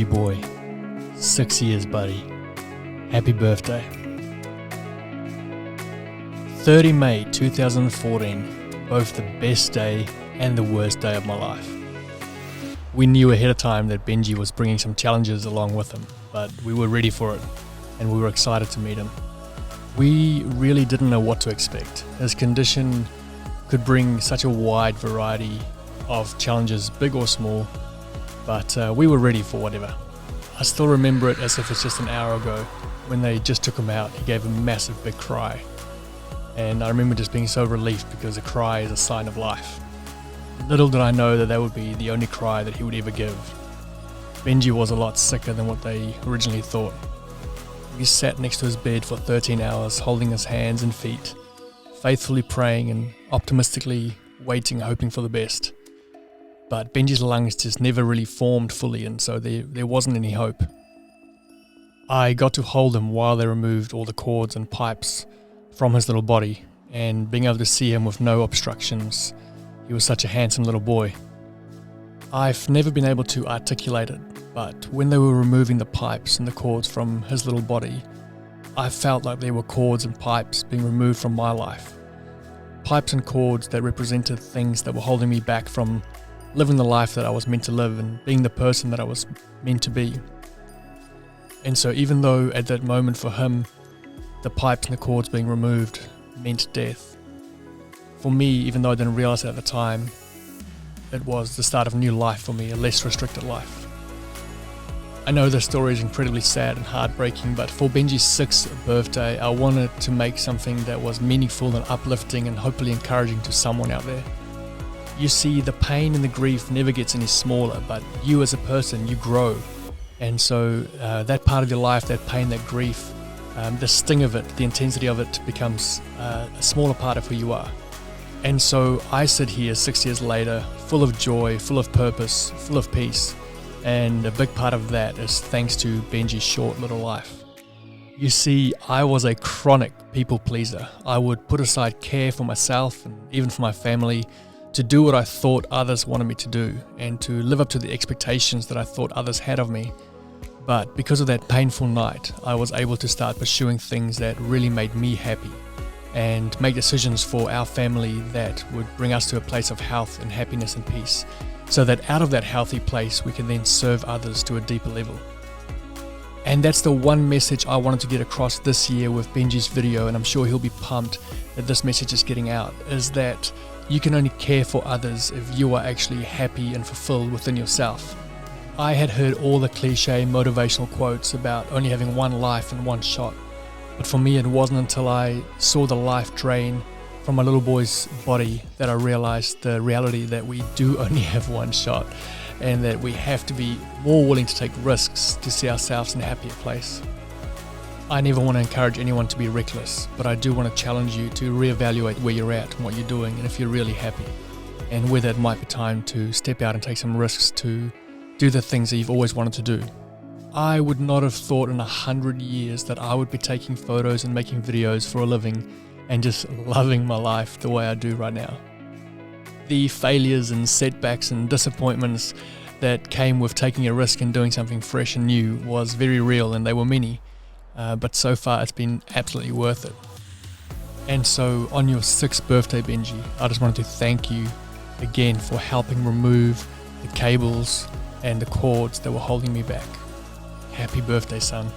Benji boy, 6 years buddy, happy birthday. 30 May 2014, both the best day and the worst day of my life. We knew ahead of time that Benji was bringing some challenges along with him, but we were ready for it and we were excited to meet him. We really didn't know what to expect. His condition could bring such a wide variety of challenges, big or small, but we were ready for whatever. I still remember it as if it's just an hour ago. When they just took him out, he gave a massive big cry. And I remember just being so relieved because a cry is a sign of life. Little did I know that would be the only cry that he would ever give. Benji was a lot sicker than what they originally thought. We sat next to his bed for 13 hours, holding his hands and feet, faithfully praying and optimistically waiting, hoping for the best. But Benji's lungs just never really formed fully, and so there wasn't any hope. I got to hold him while they removed all the cords and pipes from his little body, and being able to see him with no obstructions. He was such a handsome little boy. I've never been able to articulate it, but when they were removing the pipes and the cords from his little body, I felt like there were cords and pipes being removed from my life. Pipes and cords that represented things that were holding me back from living the life that I was meant to live and being the person that I was meant to be. And so even though at that moment for him, the pipes and the cords being removed meant death, for me, even though I didn't realize it at the time, it was the start of a new life for me, a less restricted life. I know this story is incredibly sad and heartbreaking, but for Benji's 6th birthday, I wanted to make something that was meaningful and uplifting and hopefully encouraging to someone out there. You see, the pain and the grief never gets any smaller, but you as a person, you grow. And so that part of your life, that pain, that grief, the sting of it, the intensity of it becomes a smaller part of who you are. And so I sit here 6 years later, full of joy, full of purpose, full of peace. And a big part of that is thanks to Benji's short little life. You see, I was a chronic people pleaser. I would put aside care for myself and even for my family to do what I thought others wanted me to do and to live up to the expectations that I thought others had of me. But because of that painful night, I was able to start pursuing things that really made me happy and make decisions for our family that would bring us to a place of health and happiness and peace, so that out of that healthy place we can then serve others to a deeper level. And that's the one message I wanted to get across this year with Benji's video, and I'm sure he'll be pumped that this message is getting out, is that you can only care for others if you are actually happy and fulfilled within yourself. I had heard all the cliche motivational quotes about only having one life and one shot, but for me it wasn't until I saw the life drain from my little boy's body that I realized the reality that we do only have one shot and that we have to be more willing to take risks to see ourselves in a happier place. I never want to encourage anyone to be reckless, but I do want to challenge you to reevaluate where you're at and what you're doing and if you're really happy, and whether it might be time to step out and take some risks to do the things that you've always wanted to do. I would not have thought in 100 years that I would be taking photos and making videos for a living and just loving my life the way I do right now. The failures and setbacks and disappointments that came with taking a risk and doing something fresh and new was very real, and they were many. But so far it's been absolutely worth it. And so on your 6th birthday, Benji, I just wanted to thank you again for helping remove the cables and the cords that were holding me back. Happy birthday, son.